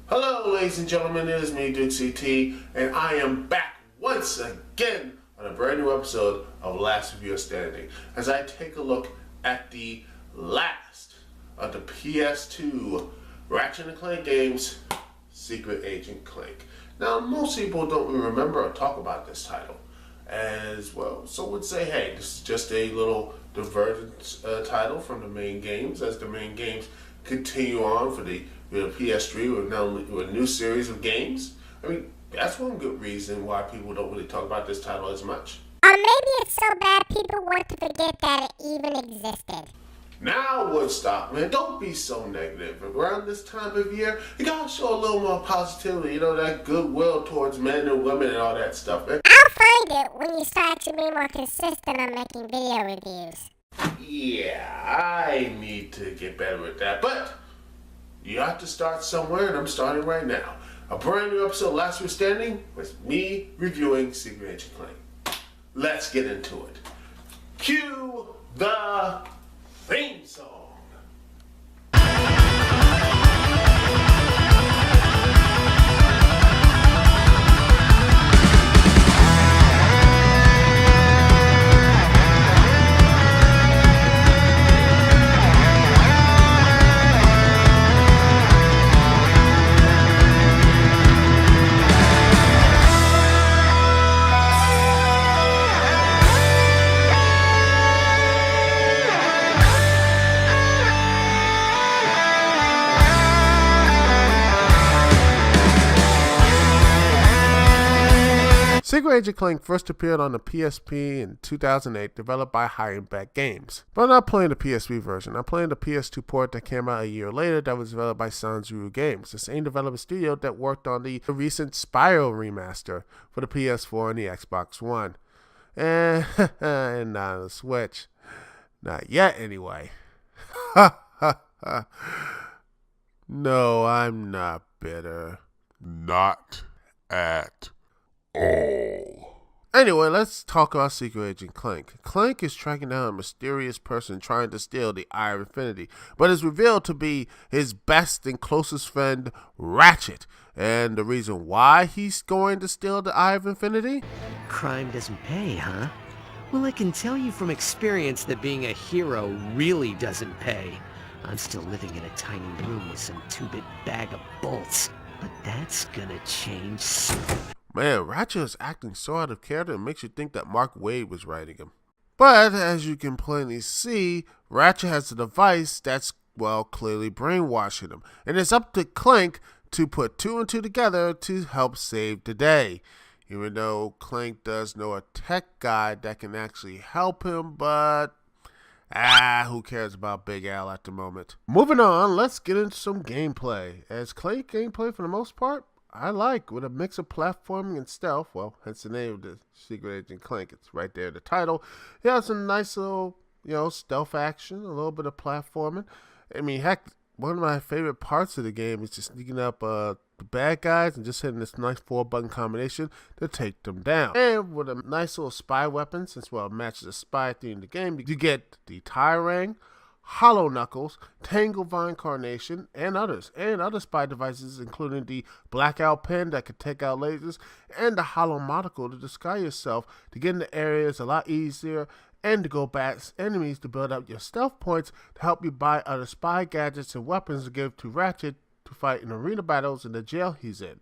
Hello, ladies and gentlemen, it is me, Duke CT, and I am back once again on a brand new episode of Last Reviewer Standing as I take a look at the last of the PS2 Ratchet and Clank games, Secret Agent Clank. Now, most people don't remember or talk about this title as well, so would say, hey, this is just a little divergent title from the main games as the main games continue on for the PS3 with a new series of games. I mean, that's one good reason why people don't really talk about this title as much. Or maybe it's so bad people want to forget that it even existed. Now, Woodstock, man, don't be so negative. Around this time of year, you gotta show a little more positivity, that goodwill towards men and women and all that stuff, man. I'll find it when you start to be more consistent on making video reviews. Yeah, I need to get better at that, but you have to start somewhere, and I'm starting right now. A brand new episode of Last Reviewer Standing with me reviewing Secret Agent Clank. Let's get into it. Cue the theme song. Secret Agent Clank first appeared on the PSP in 2008, developed by Back Games. But I'm not playing the PSP version. I'm playing the PS2 port that came out a year later that was developed by Sanzuru Games, the same development studio that worked on the recent Spyro remaster for the PS4 and the Xbox One. And not on the Switch. Not yet, anyway. No, I'm not bitter. Not at all. Anyway, let's talk about Secret Agent Clank. Clank is tracking down a mysterious person trying to steal the Eye of Infinity, but is revealed to be his best and closest friend, Ratchet. And the reason why he's going to steal the Eye of Infinity? Crime doesn't pay, huh? Well, I can tell you from experience that being a hero really doesn't pay. I'm still living in a tiny room with some 2-bit bag of bolts, but that's gonna change soon. Man, Ratchet is acting so out of character it makes you think that Mark Waid was writing him. But, as you can plainly see, Ratchet has a device that's, clearly brainwashing him. And it's up to Clank to put two and two together to help save the day. Even though Clank does know a tech guy that can actually help him, but who cares about Big Al at the moment? Moving on, let's get into some gameplay. As Clank gameplay, for the most part, I like, with a mix of platforming and stealth. Well, hence the name of the Secret Agent Clank. It's right there in the title. It has some nice little, stealth action, a little bit of platforming. I mean, heck, one of my favorite parts of the game is just sneaking up the bad guys and just hitting this nice 4-button combination to take them down. And with a nice little spy weapon, since, it matches the spy theme in the game, you get the Tie-Rang, Hollow Knuckles, Tanglevine Carnation, and others spy devices, including the Blackout Pen that can take out lasers, and the Hollow Monocle to disguise yourself to get into areas a lot easier, and to go past enemies to build up your stealth points to help you buy other spy gadgets and weapons to give to Ratchet to fight in arena battles in the jail he's in.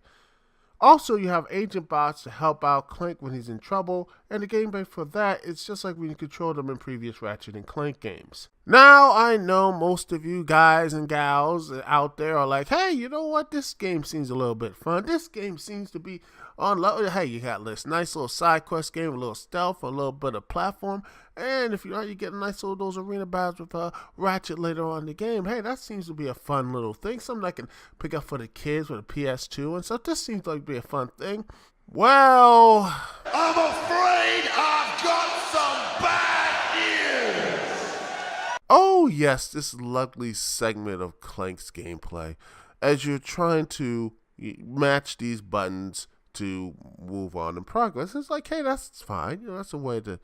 Also, you have agent bots to help out Clank when he's in trouble, and the gameplay for that is just like when you controlled them in previous Ratchet and Clank games. Now, I know most of you guys and gals out there are like, hey, you know what? This game seems a little bit fun. This game seems to be on level. Hey, you got this nice little side quest game, a little stealth, a little bit of platform, and if you want, you get a nice little those arena battles with Ratchet later on in the game. Hey, that seems to be a fun little thing, something I can pick up for the kids with a PS2 and stuff. This seems like to be a fun thing. Well, I'm afraid I've got some bad news. Oh yes, this lovely segment of Clank's gameplay as you're trying to match these buttons to move on in progress. It's like, hey, that's fine. That's a way to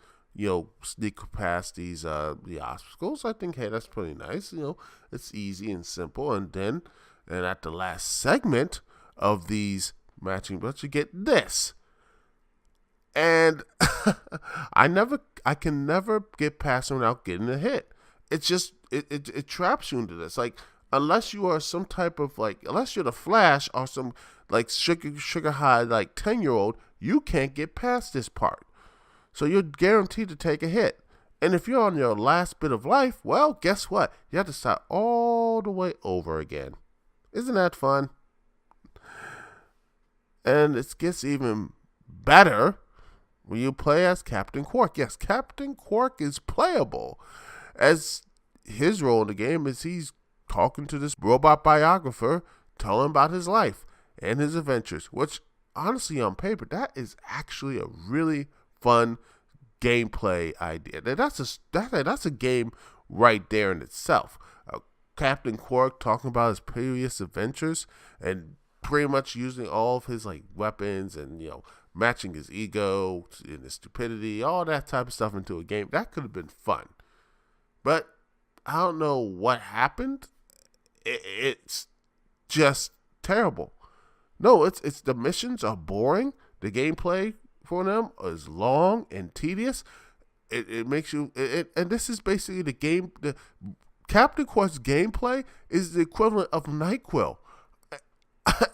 sneak past these the obstacles. I think, hey, that's pretty nice. It's easy and simple. And at the last segment, of these matching, but you get this. And I can never get past it without getting a hit. It's just, it traps you into this. Like, unless you are some type of, like, unless you're the Flash or some, like, sugar high, like, 10-year-old, you can't get past this part. So you're guaranteed to take a hit. And if you're on your last bit of life, well, guess what? You have to start all the way over again. Isn't that fun? And it gets even better when you play as Captain Quark. Yes, Captain Quark is playable. As his role in the game is he's talking to this robot biographer, telling about his life and his adventures, which honestly on paper, that is actually a really fun gameplay idea. That's a game right there in itself. Captain Quark talking about his previous adventures and pretty much using all of his like weapons and matching his ego and his stupidity, all that type of stuff into a game. That could have been fun. But I don't know what happened. It's just terrible. No, it's the missions are boring. The gameplay for them is long and tedious. It makes you and this is basically the game. The Captain Quark's gameplay is the equivalent of NyQuil.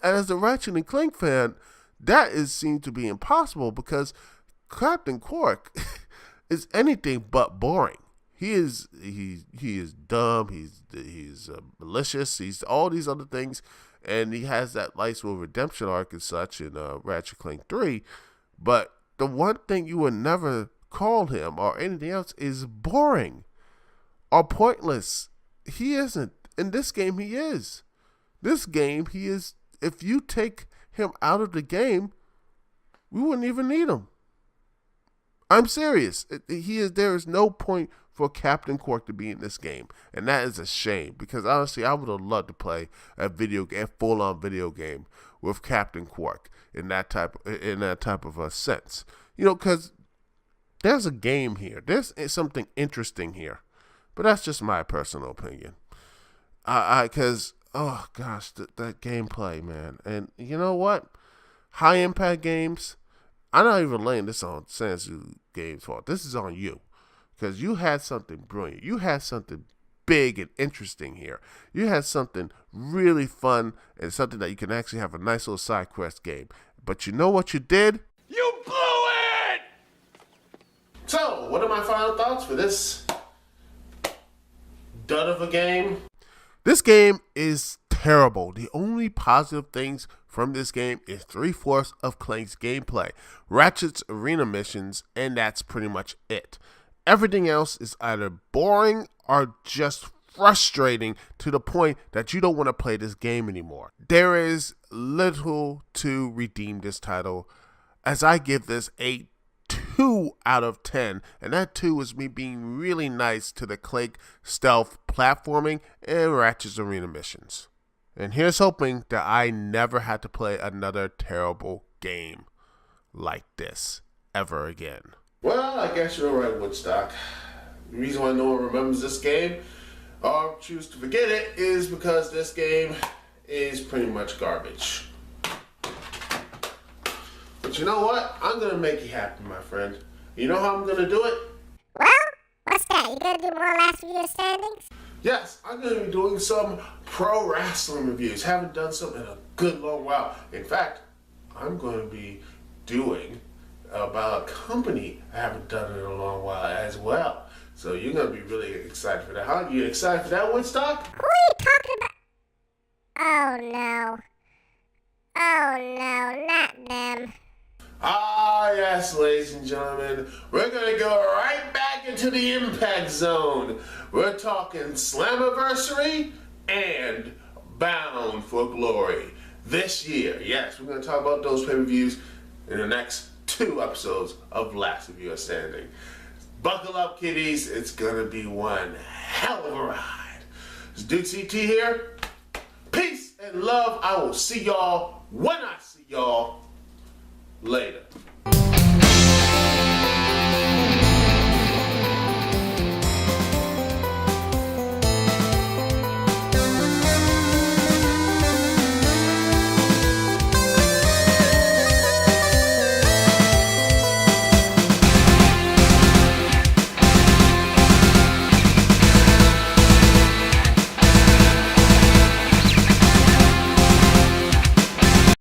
As a Ratchet and Clank fan, that seemed to be impossible because Captain Quark is anything but boring. He is dumb. He's malicious. He's all these other things, and he has that nice little redemption arc and such in Ratchet Clank 3. But the one thing you would never call him or anything else is boring or pointless. He isn't. In this game, he is. This game, he is. If you take him out of the game, we wouldn't even need him. I'm serious. There is no point for Captain Quark to be in this game, and that is a shame because honestly, I would have loved to play a full-on video game with Captain Quark in that type of a sense. Because there's a game here. There's something interesting here, but that's just my personal opinion. Because oh gosh, that gameplay, man. And you know what? High impact games. I'm not even laying this on Sansu Games' fault. This is on you. Because you had something brilliant. You had something big and interesting here. You had something really fun and something that you can actually have a nice little side quest game. But you know what you did? You blew it! So, what are my final thoughts for this dud of a game? This game is terrible. The only positive things from this game is 3/4 of Clank's gameplay, Ratchet's arena missions, and that's pretty much it. Everything else is either boring or just frustrating to the point that you don't want to play this game anymore. There is little to redeem this title, as I give this a 2 out of 10, and that 2 is me being really nice to the Clank stealth platforming and Ratchet's arena missions. And here's hoping that I never had to play another terrible game like this ever again. Well, I guess you're right, Woodstock. The reason why no one remembers this game or choose to forget it is because this game is pretty much garbage. But you know what? I'm going to make you happy, my friend. You know how I'm going to do it? Well, what's that? You gonna do more last video standings? Yes, I'm going to be doing some pro wrestling reviews. Haven't done some in a good long while. In fact, I'm going to be doing about a company I haven't done in a long while as well. So you're going to be really excited for that. Huh? You excited for that, Woodstock? Who are you talking about? Oh no. Oh no, not them. Ah, yes, ladies and gentlemen. We're going to go right back into the Impact Zone. We're talking Slammiversary and Bound for Glory this year. Yes, we're going to talk about those pay-per-views in the next 2 episodes of Last of Us Standing. Buckle up, kiddies. It's going to be one hell of a ride. It's Duke CT here. Peace and love. I will see y'all when I see y'all later.